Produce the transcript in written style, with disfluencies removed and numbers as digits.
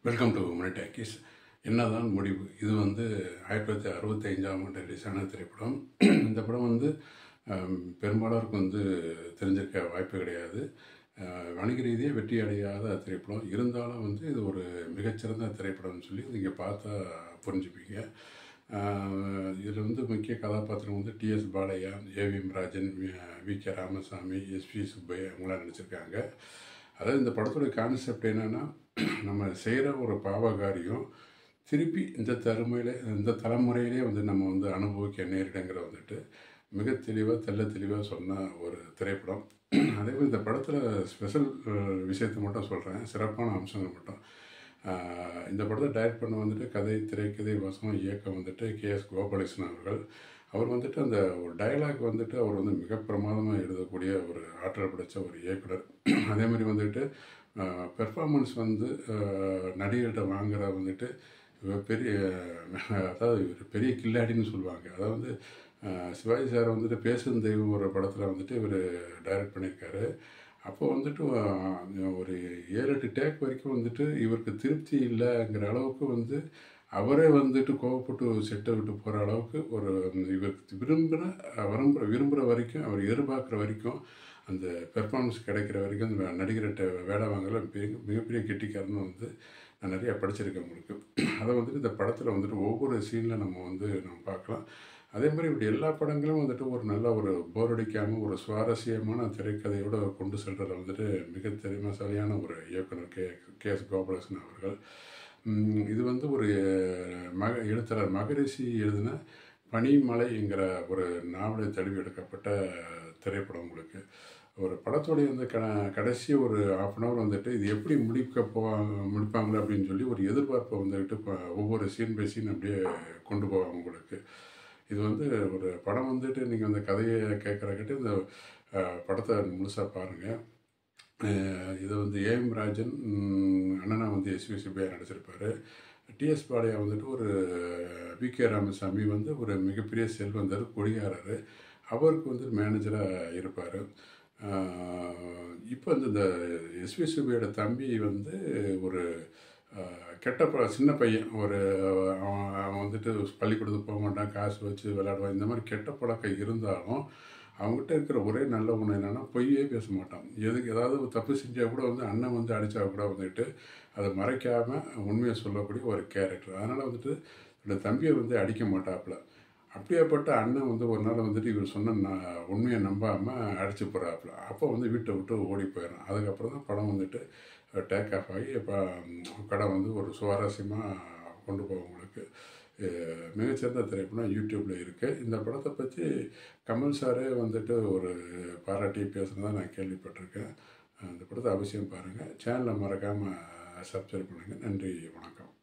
Welcome to money talkies. என்னதான் முடிவு. இது 1965ஆம் ஆண்டு ரிலீஸான திரைப்படம். இந்த படம் பெரும்பாலோருக்கு தெரிஞ்சிருக்க வாய்ப்பு கிடையாது. வணிக ரீதியாக வெற்றி அடையாத திரைப்படம் இருந்தாலும் இது ஒரு மிகச்சிறந்த திரைப்படம்னு சொல்லி நீங்கள் பார்த்தா புரிஞ்சுப்பீங்க. இதில் முக்கிய கதாபாத்திரம் TS Balaiah, AVM Rajan, VK. Ramasamy, SP Subbaiah அவங்களாம் நடிச்சிருக்காங்க. அதாவது இந்த படத்தோட கான்செப்ட் என்னென்னா, நம்ம செய்கிற ஒரு பாவகாரியம் திருப்பி இந்த தலைமுறையிலே நம்ம அனுபவிக்க நேரிடங்கிற மிக தெளிவாக தெளிவாக சொன்ன ஒரு திரைப்படம். அதே மாதிரி இந்த படத்தில் ஸ்பெஷல் விஷயத்தை மட்டும் சொல்கிறேன், சிறப்பான அம்சங்கள் மட்டும். இந்த படத்தை டைரக்ட் பண்ண கதை, திரைக்கதை, வசனம், இயக்கம் கே.எஸ். கோபாலகிருஷ்ணன் அவர்கள். அவர் அந்த ஒரு டயலாக் அவர் மிக பிரமாதமாக எழுதக்கூடிய ஒரு ஆற்றல் படைத்த ஒரு இயக்குனர். அதே மாதிரி பெர்ஃபார்மன்ஸ் நடிகர்கிட்ட வாங்குற பெரிய, அதாவது பெரிய கில்லாடின்னு சொல்லுவாங்க. அதாவது சிவாஜி சார் பேசும் தெய்வம் ஒரு படத்தில் இவர் டைரக்ட் பண்ணியிருக்காரு. அப்போது ஒரு 7-8 டேக் வரைக்கும் இவருக்கு திருப்தி இல்லைங்கிற அளவுக்கு அவரே கோவப்பட்டு செட்டை விட்டு போகிற அளவுக்கு ஒரு இவருக்கு விரும்புகிற வரைக்கும், அவர் எதிர்பார்க்குற வரைக்கும், அந்த பெர்ஃபார்மன்ஸ் கிடைக்கிற வரைக்கும் அந்த நடிகர்கிட்ட வேலை வாங்கல மிகப்பெரிய கெட்டிக்காரன்னு நான் நிறையா படிச்சிருக்கேன் உங்களுக்கு. அதை இந்த படத்தில் ஒவ்வொரு சீனில் நம்ம பார்க்கலாம். அதே மாதிரி இப்படி எல்லா படங்களும் ஒரு நல்ல ஒரு போர் அடிக்காமல் ஒரு சுவாரஸ்யமான திரைக்கதையோடு கொண்டு செல்றதில் மிக திறமைசாலியான ஒரு இயக்குனர் கே.எஸ். கோபாலகிருஷ்ணன் அவர்கள். இது ஒரு எழுத்தாளர் மகரிஷி எழுதின பனிமலைங்கிற ஒரு நாவலை தழுவி எடுக்கப்பட்ட திரைப்படம். உங்களுக்கு ஒரு படத்தோடைய கடைசி ஒரு ½ அன் ஹவர் இது எப்படி முடிப்பாங்களே அப்படின்னு சொல்லி ஒரு எதிர்பார்ப்பை ஒவ்வொரு சீன் பை சீன் அப்படியே கொண்டு போவாங்க உங்களுக்கு. இது ஒரு படம் நீங்கள் அந்த கதையை கேட்குறக்கிட்ட இந்த படத்தை முழுசாக பாருங்கள். இது ஏஎம் ராஜன் அண்ணனா எஸ்வி சுப்பையா நடிச்சிருப்பார். டிஎஸ் பாலையா ஒரு வி.கே. ராமசாமி ஒரு மிகப்பெரிய செல்வந்தர், குடிகாரர். அவருக்கு மேனேஜராக இருப்பார். இப்போ இந்த எஸ்வி சுப்பையோட தம்பி ஒரு சின்ன பையன். அவன் பள்ளிக்கூடத்துக்கு போக மாட்டான், காசு வச்சு விளையாடுவான். இந்த மாதிரி கெட்ட பழக்கம் இருந்தாலும் அவங்ககிட்ட இருக்கிற ஒரே நல்ல குணம் என்னென்னா பொய்யே பேச மாட்டான். ஏதாவது தப்பு செஞ்சால் கூட அண்ணன் அடித்தா கூட அதை மறைக்காமல் உண்மையை சொல்லக்கூடிய ஒரு கேரக்டர். அதனால் என்னோட தம்பியை அடிக்க மாட்டாப்புல. அப்படியேப்பட்ட அண்ணன் ஒரு நாள் இவர் சொன்ன உண்மையை நம்பாமல் அடிச்சு போகிறாப்புல. அப்போ வீட்டை விட்டு ஓடி போயிடறான். அதுக்கப்புறம் தான் படம் டேக் ஆஃப் ஆகி இப்போ படம் ஒரு சுவாரஸ்யமாக கொண்டு போகிறவங்களுக்கு மிகச்சிறந்த திரைப்படம் யூடியூப்பில் இருக்குது. இந்த படத்தை பற்றி கமல் சாரே ஒரு பாராட்டி பேசுனதாக நான் கேள்விப்பட்டிருக்கேன். இந்த படத்தை அவசியம் பாருங்கள். சேனலை மறக்காமல் சப்ஸ்கிரைப் பண்ணுங்கள். நன்றி, வணக்கம்.